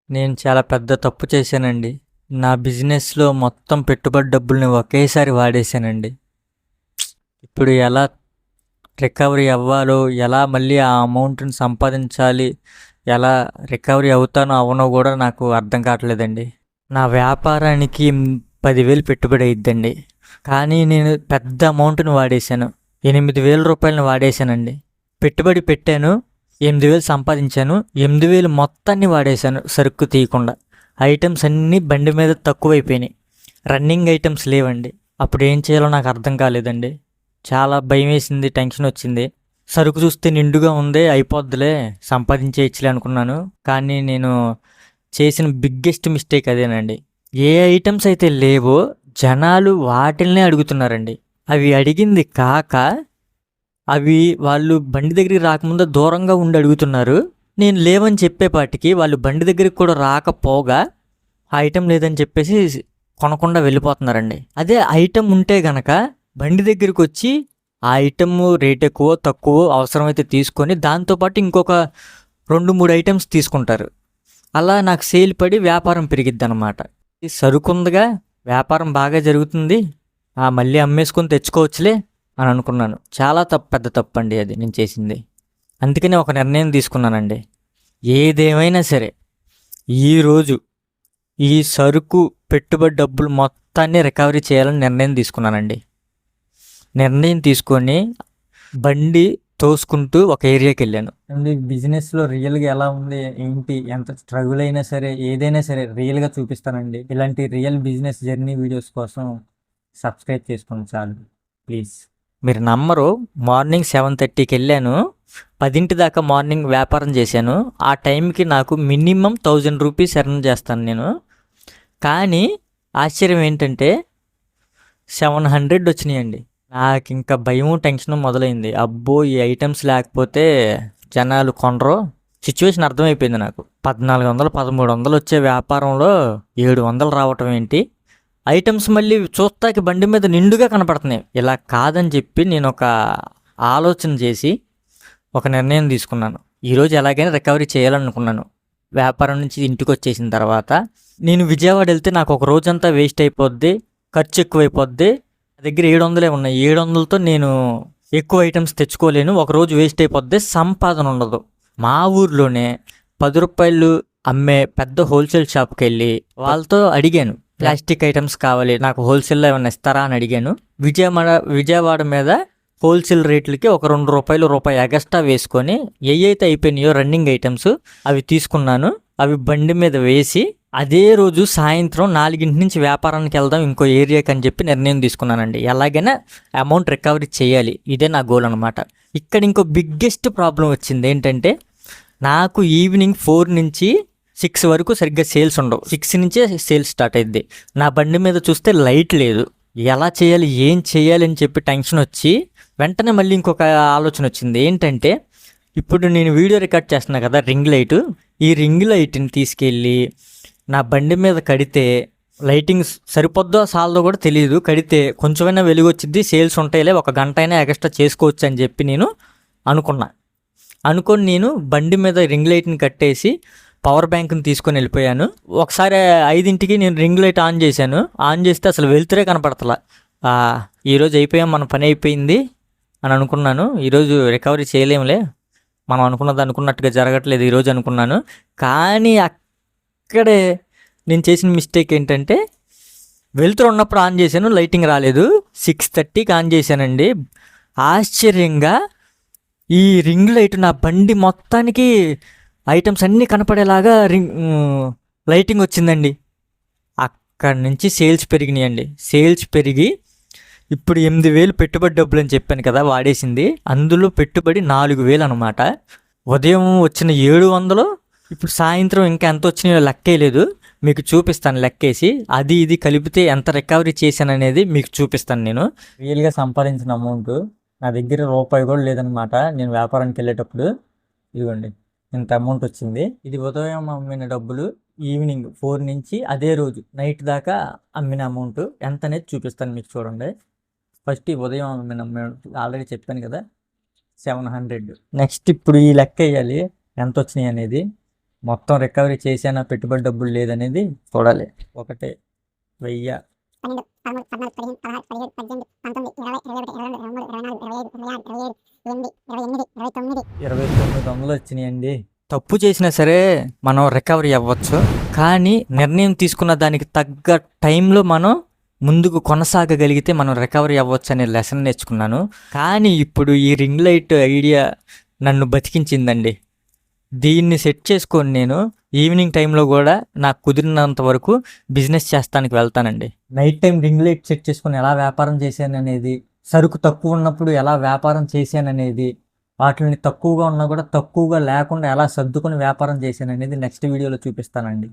నేను చాలా పెద్ద తప్పు చేశానండి. నా బిజినెస్‌లో మొత్తం పెట్టుబడి డబ్బుల్ని ఒకేసారి వాడేశానండి. ఇప్పుడు ఎలా రికవరీ అవ్వాలో, ఎలా మళ్ళీ ఆ అమౌంట్‌ని సంపాదించాలి, ఎలా రికవరీ అవుతానో అవ్వనో కూడా నాకు అర్థం కావట్లేదండి. నా వ్యాపారానికి 10,000 పెట్టుబడి అయిద్దండి. కానీ నేను పెద్ద అమౌంట్‌ని వాడేశాను. రూ. 8,000 వాడేశానండి. పెట్టుబడి పెట్టాను. 8,000 సంపాదించాను. 8,000 మొత్తాన్ని వాడేశాను సరుకు తీయకుండా. ఐటమ్స్ అన్నీ బండి మీద తక్కువైపోయినాయి. రన్నింగ్ ఐటమ్స్ లేవండి. అప్పుడు ఏం చేయాలో నాకు అర్థం కాలేదండి. చాలా భయం వేసింది, టెన్షన్ వచ్చింది. సరుకు చూస్తే నిండుగా ఉంది, అయిపోద్దిలే, సంపాదించేయచ్చులే అనుకున్నాను. కానీ నేను చేసిన బిగ్గెస్ట్ మిస్టేక్ అదేనండి. ఏ ఐటమ్స్ అయితే లేవో జనాలు వాటిల్నే అడుగుతున్నారండి. అవి అడిగింది కాక అవి వాళ్ళు బండి దగ్గరికి రాకముందు దూరంగా ఉండి అడుగుతున్నారు. నేను లేవని చెప్పేపాటికి వాళ్ళు బండి దగ్గరికి కూడా రాకపోగా ఆ ఐటెం లేదని చెప్పేసి కొనకుండా వెళ్ళిపోతున్నారండి. అదే ఐటెం ఉంటే గనక బండి దగ్గరికి వచ్చి ఆ ఐటెం రేట్ ఎక్కువ తక్కువ అవసరమైతే తీసుకొని దాంతోపాటు ఇంకొక 2-3 ఐటమ్స్ తీసుకుంటారు. అలా నాకు సేల్ పడి వ్యాపారం పెరిగిద్ది అనమాట. ఈ సరుకుందిగా, వ్యాపారం బాగా జరుగుతుంది, మళ్ళీ అమ్మేసుకొని తెచ్చుకోవచ్చులే అని అనుకున్నాను. చాలా పెద్ద తప్పు అండి అది నేను చేసింది. అందుకనే ఒక నిర్ణయం తీసుకున్నానండి. ఏదేమైనా సరే ఈరోజు ఈ సరుకు పెట్టుబడి డబ్బులు మొత్తాన్ని రికవరీ చేయాలని నిర్ణయం తీసుకున్నానండి. నిర్ణయం తీసుకొని బండి తోసుకుంటూ ఒక ఏరియాకి వెళ్ళాను. బిజినెస్లో రియల్గా ఎలా ఉంది ఏంటి, ఎంత స్ట్రగుల్ అయినా సరే ఏదైనా సరే రియల్గా చూపిస్తానండి. ఇలాంటి రియల్ బిజినెస్ జర్నీ వీడియోస్ కోసం సబ్స్క్రైబ్ చేసుకోండి చాలు ప్లీజ్. మీరు నమ్మరు, మార్నింగ్ 7:30కి వెళ్ళాను, 10 దాకా మార్నింగ్ వ్యాపారం చేశాను. ఆ టైంకి నాకు మినిమం 1000 రూపీస్ ఎర్న్ చేస్తాను నేను. కానీ ఆశ్చర్యం ఏంటంటే 700 వచ్చినాయండి. నాకు ఇంకా భయము టెన్షన్ మొదలైంది. అబ్బో ఈ ఐటమ్స్ లేకపోతే జనాలు కొనరు. సిచ్యువేషన్ అర్థమైపోయింది నాకు. 1400 1300 వచ్చే వ్యాపారంలో 700 రావటం ఏంటి, ఐటమ్స్ మళ్ళీ చూస్తాకి బండి మీద నిండుగా కనపడుతున్నాయి. ఇలా కాదని చెప్పి నేను ఒక ఆలోచన చేసి ఒక నిర్ణయం తీసుకున్నాను. ఈరోజు ఎలాగైనా రికవరీ చేయాలనుకున్నాను. వ్యాపారం నుంచి ఇంటికి వచ్చేసిన తర్వాత నేను విజయవాడ వెళ్తే నాకు ఒక రోజంతా వేస్ట్ అయిపోద్ది, ఖర్చు ఎక్కువైపోద్ది. నా దగ్గర 700 ఉన్నాయి. 700తో నేను ఎక్కువ ఐటమ్స్ తెచ్చుకోలేను, ఒకరోజు వేస్ట్ అయిపోద్ది, సంపాదన ఉండదు. మా ఊర్లోనే 10 రూపాయలు అమ్మే పెద్ద హోల్సేల్ షాప్కి వెళ్ళి వాళ్ళతో అడిగాను, ప్లాస్టిక్ ఐటమ్స్ కావాలి నాకు హోల్సేల్లో ఏమైనా ఇస్తారా అని అడిగాను. విజయవాడ మీద హోల్సేల్ రేట్లకి ఒక రూపాయి ఎగస్ట్రా వేసుకొని ఏవైతే అయిపోయినాయో రన్నింగ్ ఐటమ్స్ అవి తీసుకున్నాను. అవి బండి మీద వేసి అదే రోజు సాయంత్రం 4 నుంచి వ్యాపారానికి వెళ్దాం ఇంకో ఏరియాకి అని చెప్పి నిర్ణయం తీసుకున్నానండి. ఎలాగైనా అమౌంట్ రికవరీ చేయాలి, ఇదే నా గోల్ అనమాట. ఇక్కడ ఇంకో బిగ్గెస్ట్ ప్రాబ్లం వచ్చింది ఏంటంటే, నాకు ఈవినింగ్ 4 నుంచి 6 వరకు సరిగ్గా సేల్స్ ఉండవు. 6 నుంచే సేల్స్ స్టార్ట్ అయింది. నా బండి మీద చూస్తే లైట్ లేదు. ఎలా చేయాలి, ఏం చేయాలి అని చెప్పి టెన్షన్ వచ్చి వెంటనే మళ్ళీ ఇంకొక ఆలోచన వచ్చింది. ఏంటంటే, ఇప్పుడు నేను వీడియో రికార్డ్ చేస్తున్నా కదా రింగ్ లైటు, ఈ రింగ్ లైట్ని తీసుకెళ్ళి నా బండి మీద కడితే లైటింగ్ సరిపోద్దో సాలదో కూడా తెలియదు, కడితే కొంచెమైనా వెలుగు వచ్చింది, సేల్స్ ఉంటాయిలే, ఒక గంట అయినా ఎక్స్ట్రా చేసుకోవచ్చు అని చెప్పి నేను అనుకొని నేను బండి మీద రింగ్ లైట్ని కట్టేసి పవర్ బ్యాంక్ని తీసుకొని వెళ్ళిపోయాను. ఒకసారి 5ంటికి నేను రింగ్ లైట్ ఆన్ చేశాను. ఆన్ చేస్తే అసలు వెళ్తురే కనపడతలా. ఈరోజు అయిపోయాం, మన పని అయిపోయింది అని అనుకున్నాను. ఈరోజు రికవరీ చేయలేములే, మనం అనుకున్నది అనుకున్నట్టుగా జరగట్లేదు ఈరోజు అనుకున్నాను. కానీ అక్కడే నేను చేసిన మిస్టేక్ ఏంటంటే, వెళ్తురు ఉన్నప్పుడు ఆన్ చేశాను, లైటింగ్ రాలేదు. 6:30కి ఆన్ చేశానండి. ఆశ్చర్యంగా ఈ రింగ్ లైట్ నా బండి మొత్తానికి ఐటమ్స్ అన్నీ కనపడేలాగా లైటింగ్ వచ్చిందండి. అక్కడి నుంచి సేల్స్ పెరిగినాయండి. సేల్స్ పెరిగి ఇప్పుడు 8,000 పెట్టుబడి డబ్బులు అని చెప్పాను కదా వాడేసింది, అందులో పెట్టుబడి 4,000 అనమాట. ఉదయం వచ్చిన 700, ఇప్పుడు సాయంత్రం ఇంకా ఎంత వచ్చినాయో లెక్కేయలేదు, మీకు చూపిస్తాను లెక్కేసి. అది ఇది కలిపితే ఎంత రికవరీ చేశాను అనేది మీకు చూపిస్తాను. నేను రియల్గా సంపాదించిన అమౌంట్ నా దగ్గర రూపాయి కూడా లేదనమాట. నేను వ్యాపారానికి వెళ్ళేటప్పుడు ఇదిగోండి ఇంత అమౌంట్ వచ్చింది. ఇది ఉదయం అమ్మిన డబ్బులు, ఈవినింగ్ 4 నుంచి అదే రోజు నైట్ దాకా అమ్మిన అమౌంట్ ఎంత అనేది చూపిస్తాను మీకు, చూడండి. ఫస్ట్ ఈ ఉదయం అమ్మిన అమౌంట్ ఆల్రెడీ చెప్పాను కదా 700. నెక్స్ట్ ఇప్పుడు ఈ లెక్క వేయాలి ఎంత వచ్చినాయి అనేది. మొత్తం రికవరీ చేసానా, పెట్టుబడి డబ్బులు లేదనేది చూడాలి. 1, 1000, 12, 13, 14, 15, 16, 17, 18, 19, 20, 21, 22, 23, 24, 25, 26, 27, 28, 29. 2900 వచ్చినాయండి. తప్పు చేసినా సరే మనం రికవరీ అవ్వచ్చు, కానీ నిర్ణయం తీసుకున్న దానికి తగ్గ టైంలో మనం ముందుకు కొనసాగగలిగితే మనం రికవరీ అవ్వచ్చు అనే లెసన్ నేర్చుకున్నాను. కానీ ఇప్పుడు ఈ రింగ్ లైట్ ఐడియా నన్ను బతికించిందండి. దీన్ని సెట్ చేసుకొని నేను ఈవినింగ్ టైంలో కూడా నాకు కుదిరినంత వరకు బిజినెస్ చేస్తానికి వెళ్తానండి. Night time ring light set చేసుకొని ఎలా వ్యాపారం చేశాననేది, సరుకు తక్కువ ఉన్నప్పుడు ఎలా వ్యాపారం చేశాననేది, వాటిని తక్కువగా ఉన్నా కూడా తక్కువగా లేకుండా ఎలా సర్దుకొని వ్యాపారం చేశాననేది నెక్స్ట్ వీడియోలో చూపిస్తానండి.